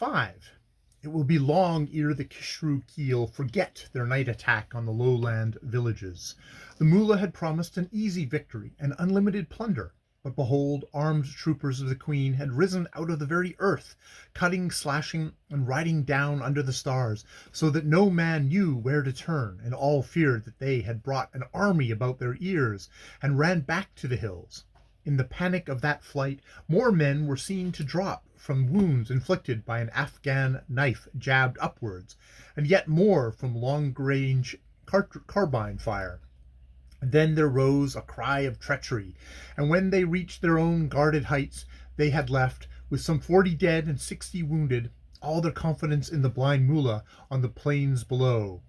5. It will be long ere the Kishru Keel forget their night attack on the lowland villages. The mullah had promised an easy victory and unlimited plunder, but behold, armed troopers of the Queen had risen out of the very earth, cutting, slashing, and riding down under the stars, so that no man knew where to turn, and all feared that they had brought an army about their ears, and ran back to the hills. In the panic of that flight, more men were seen to drop from wounds inflicted by an Afghan knife jabbed upwards, and yet more from long-range carbine fire. Then there rose a cry of treachery, and when they reached their own guarded heights, they had left, with some 40 dead and 60 wounded, all their confidence in the blind mullah on the plains below.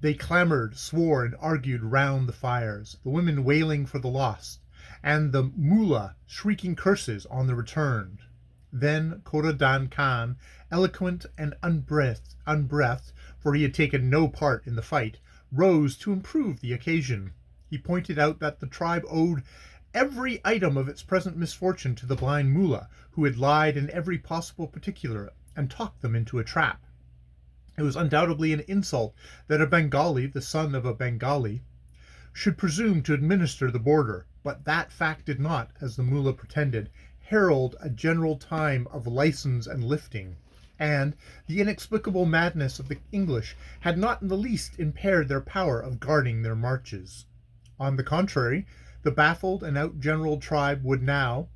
They clamored, swore, and argued round the fires, the women wailing for the lost, and the mullah shrieking curses on the returned. Then Khorasan Khan, eloquent and unbreathed, for he had taken no part in the fight, rose to improve the occasion. He pointed out that the tribe owed every item of its present misfortune to the blind mullah, who had lied in every possible particular and talked them into a trap. It was undoubtedly an insult that a Bengali, the son of a Bengali, should presume to administer the border, but that fact did not, as the mullah pretended, herald a general time of license and lifting, and the inexplicable madness of the English had not in the least impaired their power of guarding their marches. On the contrary, the baffled and outgeneraled tribe would now,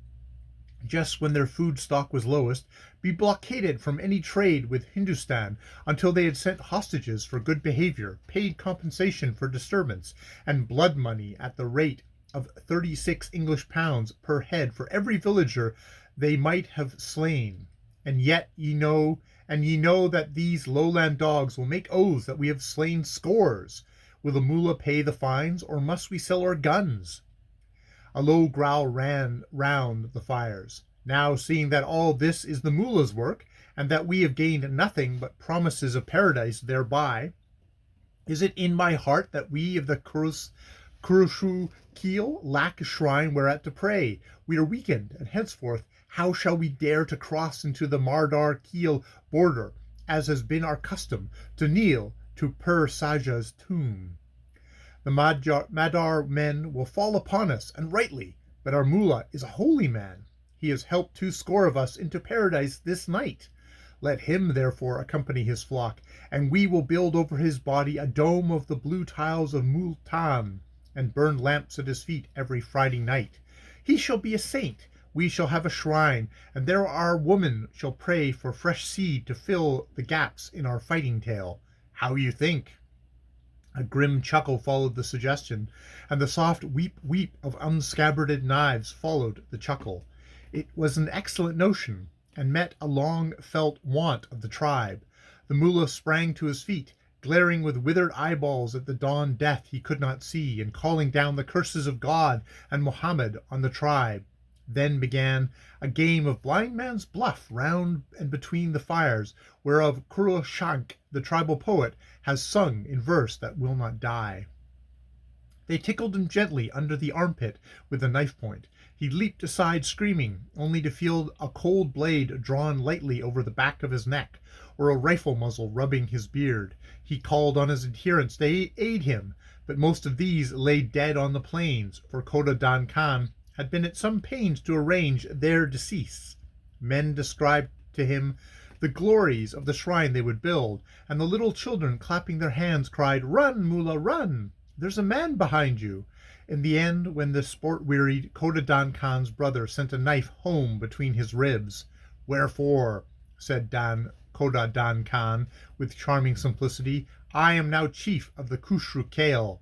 just when their food stock was lowest, be blockaded from any trade with Hindustan until they had sent hostages for good behavior, paid compensation for disturbance, and blood money at the rate of 36 English pounds per head for every villager they might have slain. And yet ye know that these lowland dogs will make oaths that we have slain scores. Will the mullah pay the fines, or must we sell our guns? A low growl ran round the fires. Now, seeing that all this is the mullah's work, and that we have gained nothing but promises of paradise thereby, is it in my heart that we of the Kurushu Keel lack a shrine whereat to pray? We are weakened, and henceforth how shall we dare to cross into the Mardar Keel border, as has been our custom, to kneel to Pir Saja's tomb? The Madar men will fall upon us, and rightly, but our mullah is a holy man. He has helped 20 of us into paradise this night. Let him therefore accompany his flock, and we will build over his body a dome of the blue tiles of Multan, and burn lamps at his feet every Friday night. He shall be a saint. We shall have a shrine, and there our women shall pray for fresh seed to fill the gaps in our fighting tale. How you think? A grim chuckle followed the suggestion, and the soft weep of unscabbarded knives followed the chuckle. It was an excellent notion, and met a long-felt want of the tribe. The mullah sprang to his feet, glaring with withered eyeballs at the dawn death he could not see, and calling down the curses of God and Mohammed on the tribe. Then began a game of blind man's bluff round and between the fires, whereof Kurushank, the tribal poet, has sung in verse that will not die. They tickled him gently under the armpit with the knife point. He leaped aside screaming, only to feel a cold blade drawn lightly over the back of his neck, or a rifle muzzle rubbing his beard. He called on his adherents to aid him, but most of these lay dead on the plains, for Khorasan Khan had been at some pains to arrange their decease. Men described to him the glories of the shrine they would build, and the little children, clapping their hands, cried, "Run, mullah, run! There's a man behind you!" In the end, when the sport wearied, Khorasan Khan's brother sent a knife home between his ribs. "Wherefore," said Khorasan Khan with charming simplicity, "I am now chief of the Khushru Kale."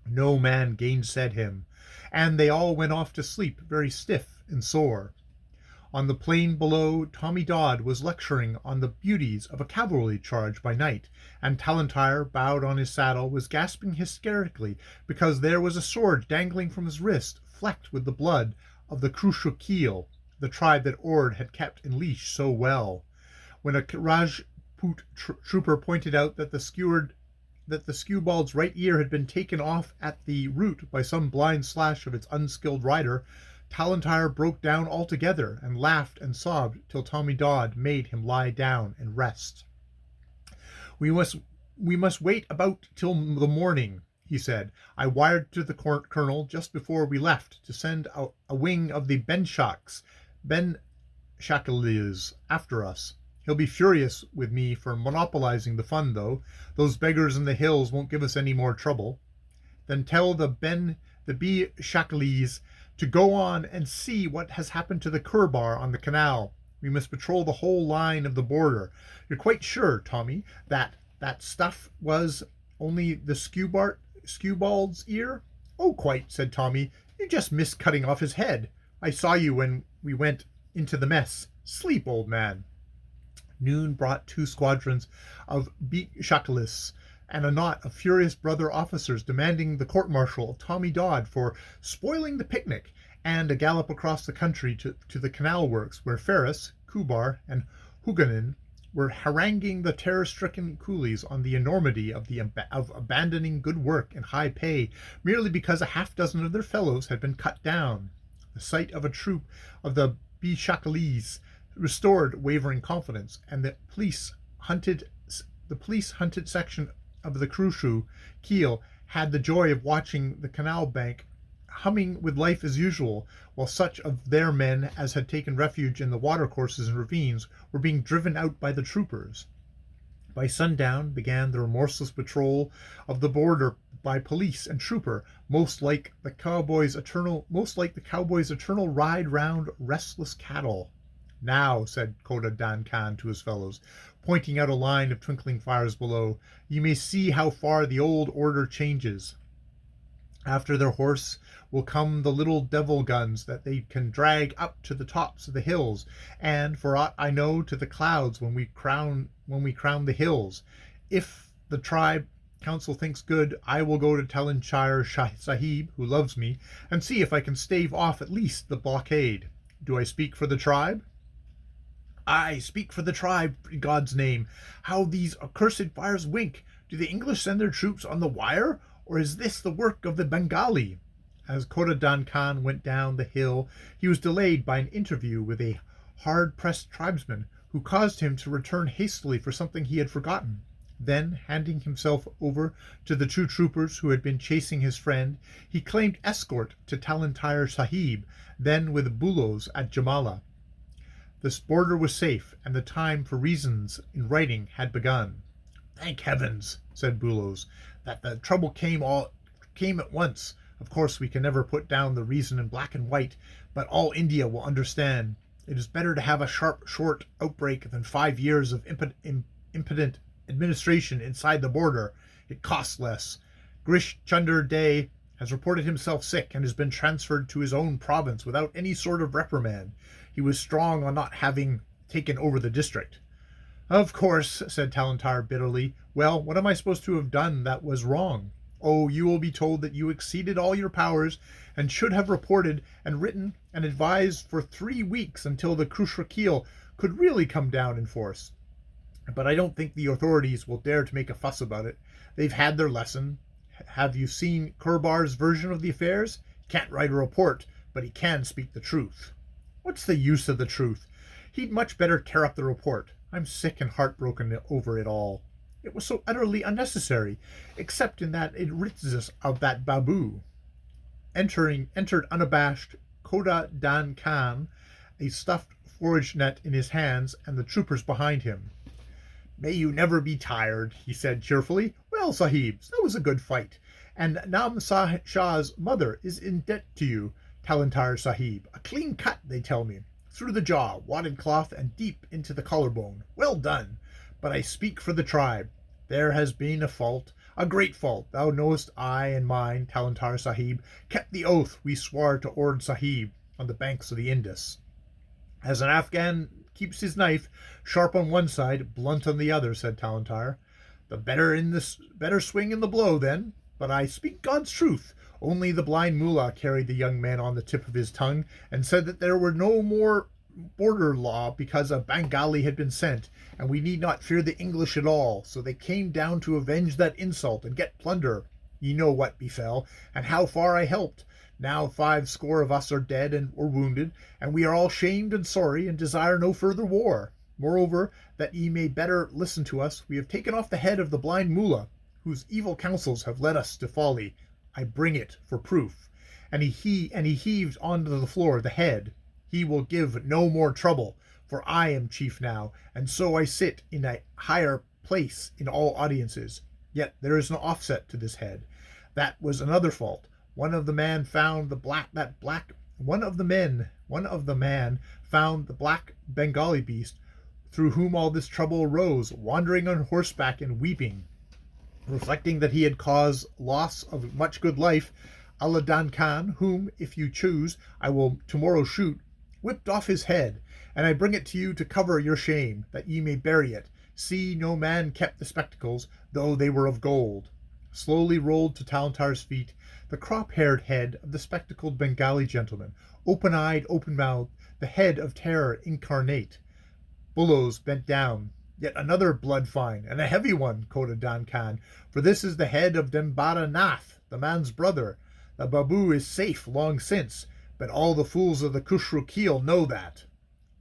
No man gainsaid him, and they all went off to sleep very stiff and sore. On the plain below, Tommy Dodd was lecturing on the beauties of a cavalry charge by night, and Talentire, bowed on his saddle, was gasping hysterically because there was a sword dangling from his wrist, flecked with the blood of the Khushru Keel, the tribe that Ord had kept in leash so well. When a Rajput trooper pointed out that the skewbald's right ear had been taken off at the root by some blind slash of its unskilled rider, Talentire broke down altogether and laughed and sobbed till Tommy Dodd made him lie down and rest. We must we must wait about till the morning, he said. I wired to the colonel just before we left to send a wing of the Benshakalias after us. He'll be furious with me for monopolizing the fun, though. Those beggars in the hills won't give us any more trouble. Then tell the Benshakalias to go on and see what has happened to the Kurbar on the canal. We must patrol the whole line of the border. You're quite sure, Tommy, that stuff was only the skewbald's ear? Oh, quite, said Tommy. You just missed cutting off his head. I saw you when we went into the mess. Sleep, old man. Noon brought 2 squadrons of Benshakalis and a knot of furious brother officers demanding the court-martial of Tommy Dodd for spoiling the picnic, and a gallop across the country to the canal works, where Ferris, Kubar, and Huganin were haranguing the terror-stricken coolies on the enormity of abandoning good work and high pay merely because a half-dozen of their fellows had been cut down. The sight of a troop of the Benshakalis restored wavering confidence, and the police-hunted section of the Krushu Keel had the joy of watching the canal bank humming with life as usual, while such of their men as had taken refuge in the watercourses and ravines were being driven out by the troopers. By sundown began the remorseless patrol of the border by police and trooper, most like the cowboy's eternal ride round restless cattle. Now, said Kota Dan Khan to his fellows, pointing out a line of twinkling fires below, you may see how far the old order changes. After their horse will come the little devil guns that they can drag up to the tops of the hills, and, for aught I know, to the clouds when we crown the hills. If the tribe council thinks good, I will go to Talanshire Sahib, who loves me, and see if I can stave off at least the blockade. Do I speak for the tribe? I speak for the tribe, in God's name. How these accursed fires wink! Do the English send their troops on the wire, or is this the work of the Bengali? As Kota Dan Khan went down the hill, he was delayed by an interview with a hard-pressed tribesman, who caused him to return hastily for something he had forgotten. Then, handing himself over to the 2 troopers who had been chasing his friend, he claimed escort to Talanshire Sahib, then with Bulos at Jamala. This border was safe, and the time for reasons in writing had begun. Thank heavens, said Bulos, that the trouble came at once. Of course, we can never put down the reason in black and white, but all India will understand. It is better to have a sharp, short outbreak than 5 years of impotent administration inside the border. It costs less. Grish Chunder Day has reported himself sick and has been transferred to his own province without any sort of reprimand. He was strong on not having taken over the district. Of course, said Talantar bitterly. Well, what am I supposed to have done that was wrong? Oh, you will be told that you exceeded all your powers and should have reported and written and advised for 3 weeks until the Krushrakil could really come down in force. But I don't think the authorities will dare to make a fuss about it. They've had their lesson. Have you seen Kurbar's version of the affairs? He can't write a report, but he can speak the truth. What's the use of the truth? He'd much better tear up the report. I'm sick and heartbroken over it all. It was so utterly unnecessary, except in that it rids us of that Babu. Entered unabashed Kota Dan Khan, a stuffed forage net in his hands, and the troopers behind him. May you never be tired, he said cheerfully. Well, Sahibs, that was a good fight, and Nam Shah's mother is in debt to you, Talantar Sahib. A clean cut, they tell me, through the jaw, wadded cloth, and deep into the collarbone. Well done. But I speak for the tribe. There has been a fault, a great fault. Thou knowest I and mine, Talantar Sahib, kept the oath we swore to Ord Sahib on the banks of the Indus. As an Afghan keeps his knife sharp on one side, blunt on the other, said Talantar. The better swing in the blow, then. But I speak God's truth. Only the blind mullah carried the young man on the tip of his tongue and said that there were no more border law because a Bengali had been sent, and we need not fear the English at all. So they came down to avenge that insult and get plunder. Ye know what befell, and how far I helped. Now 50 of us are dead and or wounded, and we are all shamed and sorry, and desire no further war. Moreover, that ye may better listen to us, we have taken off the head of the blind mullah, whose evil counsels have led us to folly. I bring it for proof. And he heaved onto the floor the head. He will give no more trouble, for I am chief now, and so I sit in a higher place in all audiences. Yet there is no offset to this head. That was another fault. One of the man found the black Bengali beast, through whom all this trouble arose, wandering on horseback and weeping, reflecting that he had caused loss of much good life. Aladdin Khan, whom, if you choose, I will tomorrow shoot, whipped off his head, and I bring it to you to cover your shame, that ye may bury it. See, no man kept the spectacles, though they were of gold. Slowly rolled to Talantar's feet the crop-haired head of the spectacled Bengali gentleman, open-eyed, open-mouthed, the head of terror incarnate. Bullows bent down. Yet another blood fine, and a heavy one, quoted Dan Khan, for this is the head of Dembara Nath, the man's brother. The Babu is safe long since, but all the fools of the Kushru Keel know that.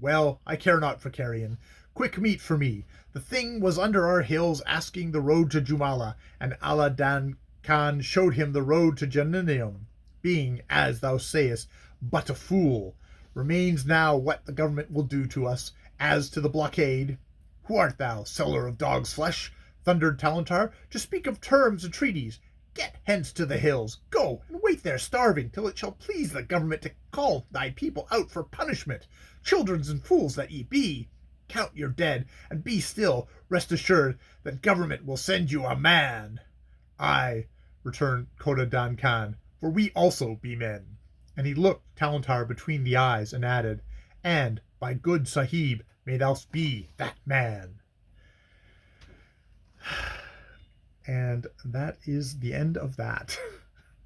Well, I care not for carrion. Quick meat for me. The thing was under our hills asking the road to Jumala, and Aladdin Khan showed him the road to Janinium, being, as thou sayest, but a fool. Remains now what the government will do to us. As to the blockade, who art thou, seller of dog's flesh? Thundered Talantar. To speak of terms and treaties. Get hence to the hills. Go and wait there starving till it shall please the government to call thy people out for punishment. Children and fools that ye be. Count your dead, and be still. Rest assured that government will send you a man. Aye, returned Kota Dan Khan, for we also be men. And he looked Talantar between the eyes and added, and, by good Sahib, may thou be that man. And that is the end of that.